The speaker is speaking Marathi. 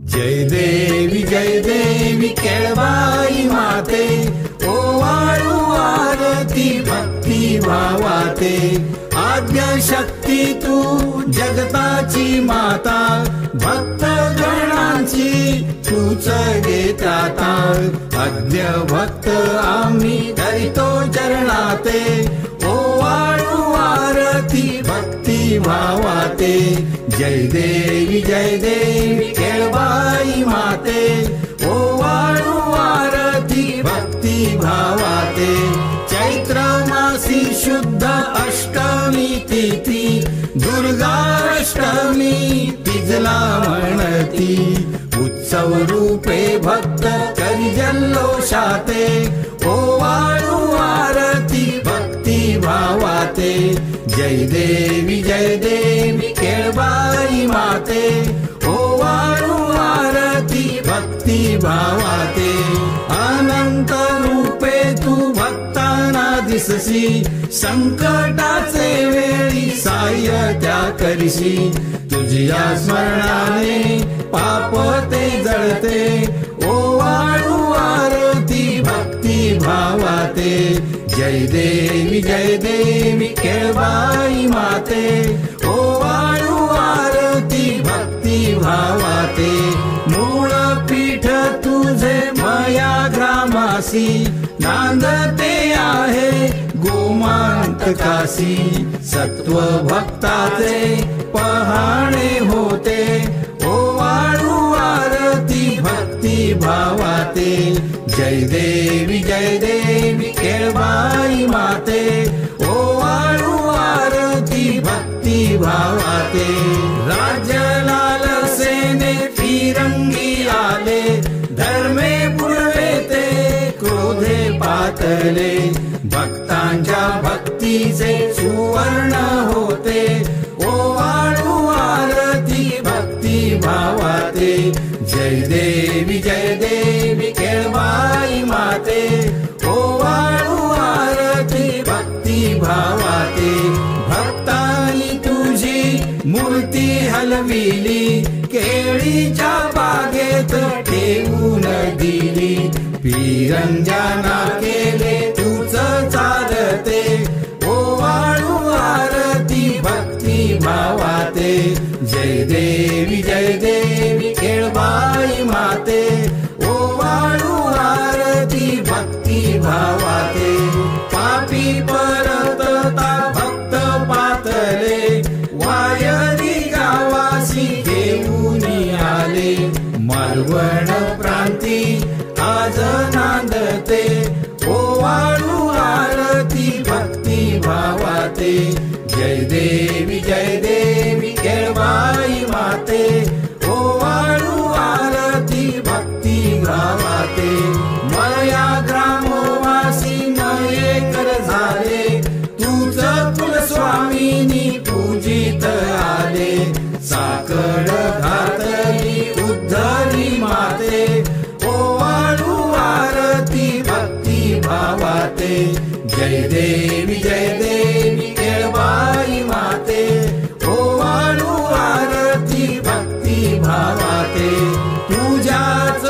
जय देवी केळबाई माते, ओवाळू आरती भक्ती भावाते। आद्यशक्ती तू जगताची माता, भक्त गणांची तूच घेता। अज्ञ भक्त आम्ही धरितो चरणाते, ओवाळू आरती भक्ती भावाते। जय देवी केळबाई माते, ओवाळू आरती भक्ती भावाते। चैत्र मासी शुद्ध अष्टमी तिथी, दुर्गाष्टमी तिजला म्हणती। उत्सव रूपे भक्त करी जल्लोषाते, ओवाळू आरती भक्ती भावाते। जय देवी केळबाई माते, ओवाळू आरती भक्ती भावाते। अनंत रूपे तू भक्तांना दिससी, संकटाचे वेळी साह्य त्या करिसी। तुझ्या स्मरणाने पाप ते जळते, ओवाळू आरती भक्ती भावाते। जय देवी केळबाई माते, ओवाळू आरती भक्ती भावाते। मूळ पीठ तुझे मया ग्रामासी, नांदते आहे गोमांतकासी। सत्व भक्ताचे पहाणे होते, ओवाळू आरती भक्ती भावाते। जय देवी केळबाई माते, ओवाळू आरती भक्ती भावाते। राज्य लालसेने फिरंगी आले, धर्मे बुडवे ते क्रोधे पातले। भक्तांच्या भक्तीचे सुवर्ण होते, ओवाळू आरती भक्ती भावाते। जय देवी केळबाई माते, ओवाळू आरती भक्ती भावाते। भक्तांनी तुझी मूर्ती हलविली, केळीच्या बागेत ठेवून दिली। फिरंजाना केले तूच चालते, ओवाळू आरती भक्ती भावाते। जय देवी केळबाई माते, ओवाळू आरती भक्ती भावाते। पापी परतता भक्त पातले, वायरी गावासी घेऊन आले। मालवण प्रांती आज नांदते, ओवाळू आरती भक्ती भावाते। जय देवी केळबाई माते, ओवाळू आरती भक्ती भावाते। मया ग्रामवासी मये कर झाले, तूच कुलस्वामिनी पूजित आले। साकड घातली उद्धरी माते, ओवाळू आरती भक्ती भावाते। जय देवी केळबाई माते, ओवाळू आरती भक्ती भावाते। तुझ्याच